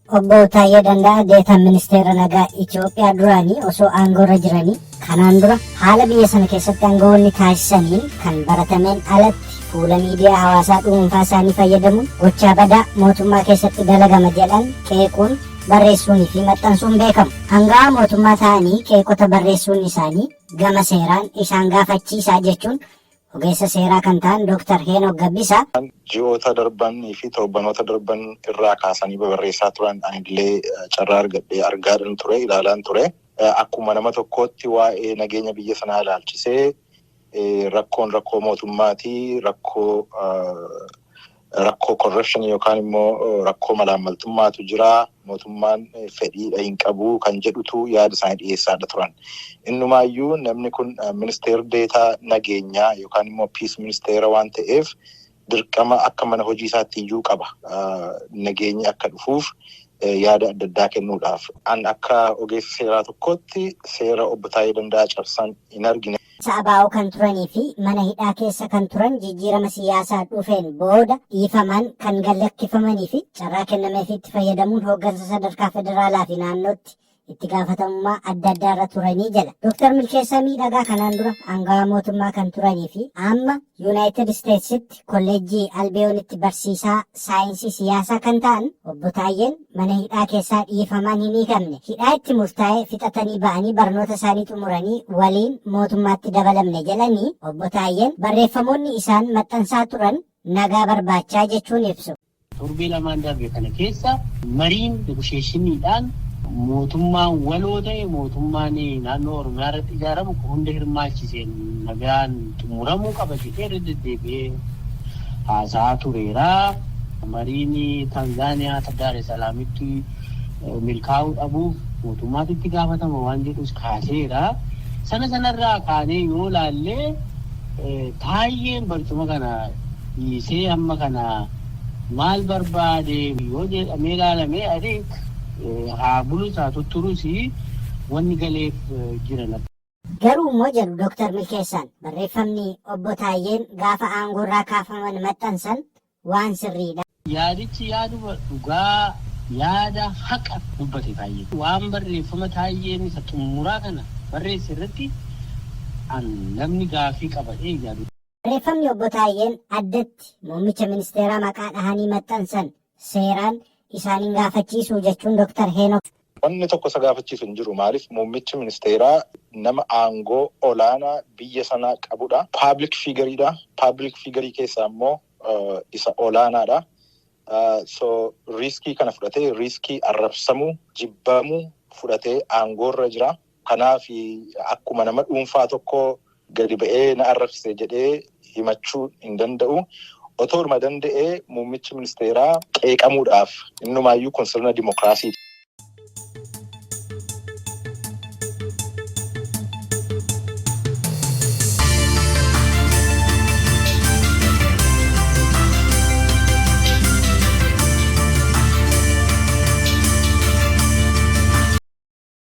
Obbo Taayee Danda'a deetaa ministeera nagaa Itoophiyaa duraanii osoo aangoorra jiranii kanaan dura haala biyya sana keessatti aangoonni taasisaniin kan baratameen alatti fuula miidiyaa hawaasaa dhuunfaa isaanii fayyadamuun gochaa badaa mootummaa keessatti dalagama jedhan qeequun barreessuunii fi maxxansuun beekamu. Hangaa mootummaa ta'anii qeeqota barreessuun isaanii gama seeraan isaan gaafachiisaa jechuun ogeessa seeraa kan ta'an Dr. Heenok Gabbisaa ji'oota darbanii fi torbanoota darban irraa kaasanii barreessaa turan anillee carraa argadhee argaadhaan ture ilaalaan ture. Akkuma nama tokkootti waa'ee nageenya biyya sanaa ilaalchisee rakkoo mootummaatii rakkoo corruption yookaan immoo rakkoo malaammaltummaatu jira. Mootummaan fedhiidha hin qabu kan jedhutu yaada isaanii dhiyeessaadha turan. Innumaayyuu namni kun ministeera deetaa nageenyaa yookaan immoo piis ministeera waan ta'eef dirqama akka mana hojii isaatti iyyuu qaba. Nageenyi akka dhufuuf yaada adda addaa kennuudhaaf. An akka ogeessa seeraa tokkotti seera obbo Taayee Danda'a cabsan hin argine. Sabaa'oo kan turanii fi mana hidhaa keessa kan turan jijjiirama siyaasaa dhufeen booda dhiifaman kan gallakkifamanii fi carraa kennameef itti fayyadamuun hooggansa sadarkaa federaalaa fi naannootti itti gaafatamummaa adda addaarra turanii jala. Dr. Milkeessaa Miidhagaa kanaan dura aangawa mootummaa kan turanii fi amma Yuunaayitid Isteetsitti kolleejjii Albeeyoonitti barsiisaa saayinsii siyaasaa kan ta'an obbo Taayyeen mana hidhaa keessaa dhiifaman hin hiikamne. Hidhaa itti murtaa'ee fixatanii ba'anii barnoota isaanii xumuranii waliin mootummaatti dabalamne jedhanii obbo Taayyeen barreeffamoonni isaan maxxansaa turan nagaa barbaachaa jechuun ibsu. Torbee lamaan darbe kana keessa mariin negotiationiidhaan mootummaan waloo ta'e mootummaan naannoo Oromiyaa irratti ijaaramu hunda hirmaachiseen nagaan xumuramuu qaba jedhee deddeebi'ee haasa'aa tureera. Mariin Tanzaaniyaa Daar es Salaamitti milkaa'uu dhabuuf mootummaatti itti gaafatama waan jedhus kaaseera. Sanarraa kaanee yoo laallee Taayyeen barcuma kana dhiisee amma kana maal barbaade yoo jedhamee ilaalamee adeek haa bulus haa tutturus wanni galeef jiran. Garuu immoo jedhu Dr. Milkeessaan barreeffamni obbo Taayyeen gaafa aangoorraa kaafaman maxxansan waan sirriidha. Yaadichi yaaduma dhugaa yaada haqa dubbate Taayyeen. Waan barreeffama Taayyeen isa xumuraa kana barreesse irratti namni gaafii qabadhee yaadu. Barreeffamni obbo Taayyeen addatti muummicha ministeeraa maqaa dhahanii maxxansan seeraan isaaniin gaafachiisuu jechuun Dr. Heenok. Wanni tokko isa gaafachiisu hin jiru. Maaliif muummichi ministeeraa nama aangoo olaanaa biyya sanaa qabudha. Public figureidha. Public figurii keessaa immoo isa olaanaadha. So riskii kana fudhatee riskii arrabsamuu jibbamuu fudhatee aangoorra jira. Kanaaf akkuma nama dhuunfaa tokko gadi ba'ee na arrabse jedhee himachuu hin danda'u. Otooruma danda'ee muummichi ministeeraa qeeqamuudhaaf innumaayyuu kun sirna dimokiraasiiti.